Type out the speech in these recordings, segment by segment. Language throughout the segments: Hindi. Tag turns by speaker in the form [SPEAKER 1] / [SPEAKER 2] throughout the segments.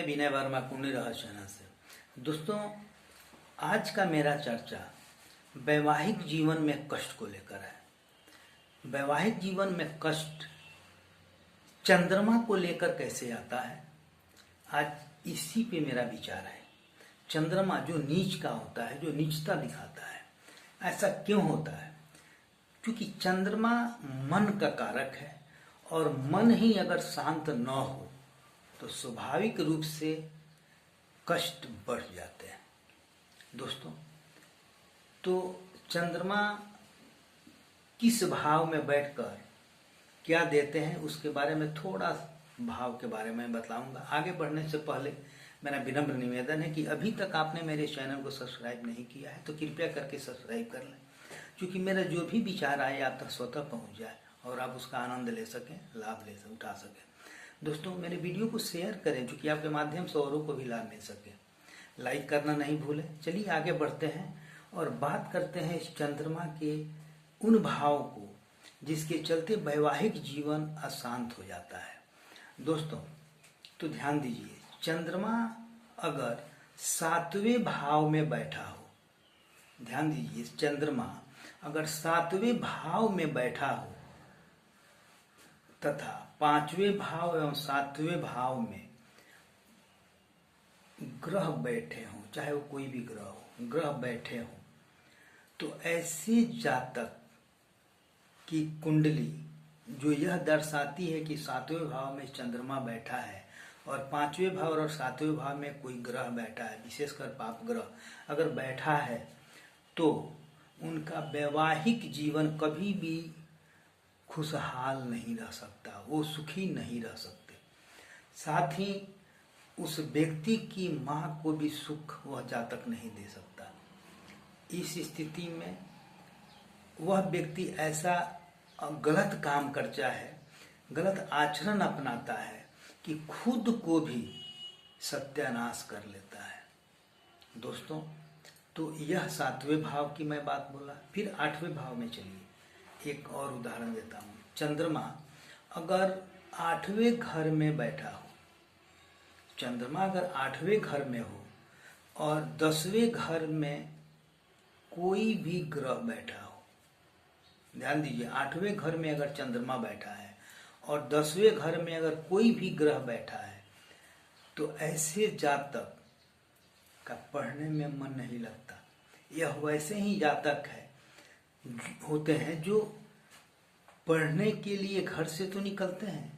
[SPEAKER 1] विनय वर्मा कुंडली रहस्य चैनल से। दोस्तों, आज का मेरा चर्चा वैवाहिक जीवन में कष्ट को लेकर है। वैवाहिक जीवन में कष्ट चंद्रमा को लेकर कैसे आता है, आज इसी पे मेरा विचार है। चंद्रमा जो नीच का होता है, जो नीचता दिखाता है, ऐसा क्यों होता है? क्योंकि चंद्रमा मन का कारक है और मन ही अगर शांत न हो तो स्वाभाविक रूप से कष्ट बढ़ जाते हैं। दोस्तों, तो चंद्रमा किस भाव में बैठकर क्या देते हैं उसके बारे में थोड़ा भाव के बारे में बताऊंगा। आगे बढ़ने से पहले मेरा विनम्र निवेदन है कि अभी तक आपने मेरे चैनल को सब्सक्राइब नहीं किया है तो कृपया करके सब्सक्राइब कर लें, क्योंकि मेरा जो भी विचार आए आप तक स्वतः पहुंच जाए और आप उसका आनंद ले सकें, लाभ उठा सकें। दोस्तों, मेरे वीडियो को शेयर करें, क्योंकि आपके माध्यम से औरों को भी लाभ मिल सके। लाइक करना नहीं भूलें। चलिए आगे बढ़ते हैं और बात करते हैं इस चंद्रमा के उन भाव को जिसके चलते वैवाहिक जीवन अशांत हो जाता है। दोस्तों, तो ध्यान दीजिए, चंद्रमा अगर 7वें भाव में बैठा हो, ध्यान दीजिए, चंद्रमा अगर 7वें भाव में बैठा हो तथा 5वें भाव एवं 7वें भाव में ग्रह बैठे हों, चाहे वो कोई भी ग्रह हो, ग्रह बैठे हों, तो ऐसे जातक की कुंडली जो यह दर्शाती है कि 7वें भाव में चंद्रमा बैठा है और 5वें भाव और 7वें भाव में कोई ग्रह बैठा है, विशेषकर पाप ग्रह अगर बैठा है, तो उनका वैवाहिक जीवन कभी भी खुशहाल नहीं रह सकता, वो सुखी नहीं रह सकते। साथ ही उस व्यक्ति की माँ को भी सुख वह जातक नहीं दे सकता। इस स्थिति में वह व्यक्ति ऐसा गलत काम करता है, गलत आचरण अपनाता है कि खुद को भी सत्यानाश कर लेता है। दोस्तों, तो यह 7वें भाव की मैं बात बोला। फिर 8वें भाव में चलिए एक और उदाहरण देता हूँ। चंद्रमा अगर 8वें घर में बैठा हो, चंद्रमा अगर 8वें घर में हो और 10वें घर में कोई भी ग्रह बैठा हो, ध्यान दीजिए, 8वें घर में अगर चंद्रमा बैठा है और 10वें घर में अगर कोई भी ग्रह बैठा है, तो ऐसे जातक का पढ़ने में मन नहीं लगता। यह वैसे ही जातक होते हैं जो पढ़ने के लिए घर से तो निकलते हैं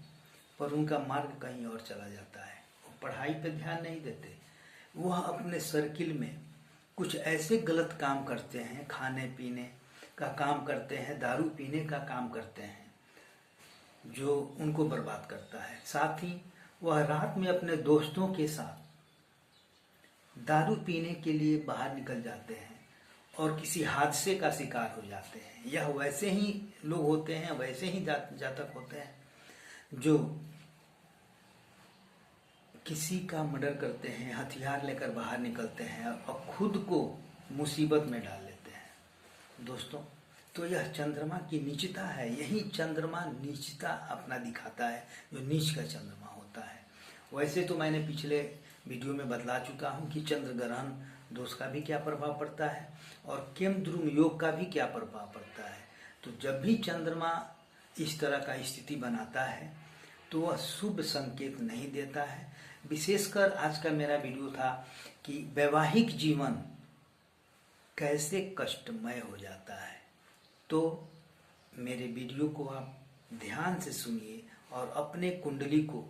[SPEAKER 1] पर उनका मार्ग कहीं और चला जाता है। वो पढ़ाई पे ध्यान नहीं देते, वह अपने सर्किल में कुछ ऐसे गलत काम करते हैं, खाने पीने का काम करते हैं, दारू पीने का काम करते हैं जो उनको बर्बाद करता है। साथ ही वह रात में अपने दोस्तों के साथ दारू पीने के लिए बाहर निकल जाते हैं और किसी हादसे का शिकार हो जाते हैं। यह वैसे ही लोग होते हैं, वैसे ही जातक होते हैं जो किसी का मर्डर करते हैं, हथियार लेकर बाहर निकलते हैं और खुद को मुसीबत में डाल लेते हैं। दोस्तों, तो यह चंद्रमा की नीचता है। यही चंद्रमा नीचता अपना दिखाता है, जो नीच का चंद्रमा होता है। वैसे तो मैंने पिछले वीडियो में बतला चुका हूँ कि चंद्र ग्रहण दोष का भी क्या प्रभाव पड़ता है और केम द्रुम योग का भी क्या प्रभाव पड़ता है। तो जब भी चंद्रमा इस तरह का स्थिति बनाता है तो वह शुभ संकेत नहीं देता है। विशेषकर आज का मेरा वीडियो था कि वैवाहिक जीवन कैसे कष्टमय हो जाता है। तो मेरे वीडियो को आप ध्यान से सुनिए और अपने कुंडली को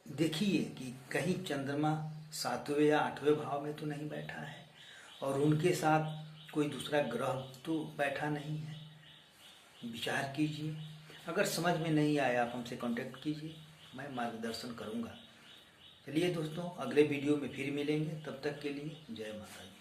[SPEAKER 1] देखिए कि कहीं चंद्रमा 7वें या 8वें भाव में तो नहीं बैठा है और उनके साथ कोई दूसरा ग्रह तो बैठा नहीं है। विचार कीजिए। अगर समझ में नहीं आया आप हमसे कांटेक्ट कीजिए, मैं मार्गदर्शन करूंगा। चलिए दोस्तों, अगले वीडियो में फिर मिलेंगे। तब तक के लिए जय माता दी।